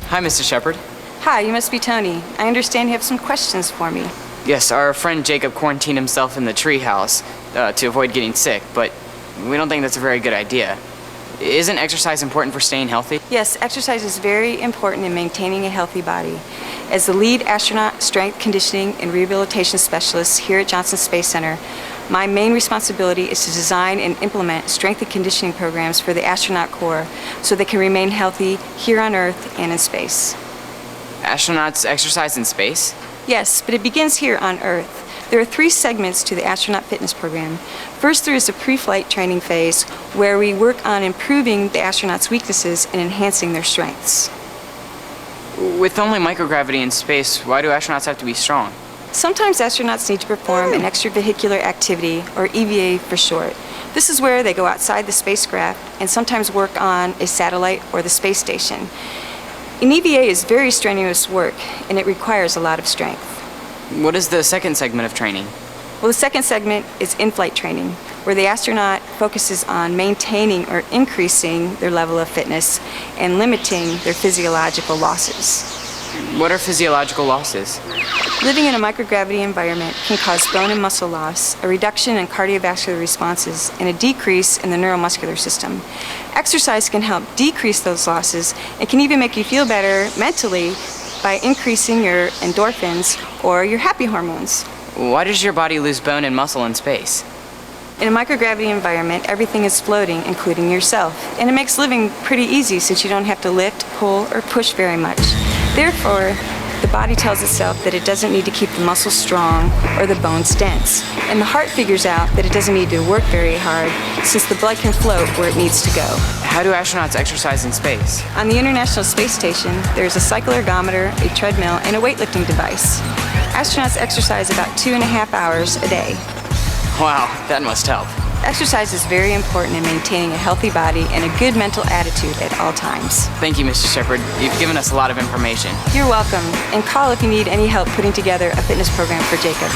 Hi, Mr. Shepard. Hi, you must be Tony. I understand you have some questions for me. Yes, our friend Jacob quarantined himself in the treehouse to avoid getting sick, but we don't think that's a very good idea. Isn't exercise important for staying healthy? Yes, exercise is very important in maintaining a healthy body. As the lead astronaut, strength, conditioning, and rehabilitation specialist here at Johnson Space Center, my main responsibility is to design and implement strength and conditioning programs for the astronaut corps so they can remain healthy here on Earth and in space. Astronauts exercise in space? Yes, but it begins here on Earth. There are 3 segments to the astronaut fitness program. First, there is the pre-flight training phase, where we work on improving the astronauts' weaknesses and enhancing their strengths. With only microgravity in space, why do astronauts have to be strong? Sometimes astronauts need to perform an extravehicular activity, or EVA for short. This is where they go outside the spacecraft and sometimes work on a satellite or the space station. An EVA is very strenuous work, and it requires a lot of strength. What is the second segment of training? Well, the second segment is in-flight training, where the astronaut focuses on maintaining or increasing their level of fitness and limiting their physiological losses. What are physiological losses? Living in a microgravity environment can cause bone and muscle loss, a reduction in cardiovascular responses, and a decrease in the neuromuscular system. Exercise can help decrease those losses and can even make you feel better mentally by increasing your endorphins or your happy hormones. Why does your body lose bone and muscle in space? In a microgravity environment, everything is floating, including yourself, and it makes living pretty easy since you don't have to lift, pull, or push very much. Therefore, the body tells itself that it doesn't need to keep the muscles strong or the bones dense, and the heart figures out that it doesn't need to work very hard since the blood can float where it needs to go. How do astronauts exercise in space? On the International Space Station, there's a cycle ergometer, a treadmill, and a weightlifting device. Astronauts exercise about 2.5 hours a day. Wow, that must help. Exercise is very important in maintaining a healthy body and a good mental attitude at all times. Thank you, Mr. Shepard. You've given us a lot of information. You're welcome, and call if you need any help putting together a fitness program for Jacob.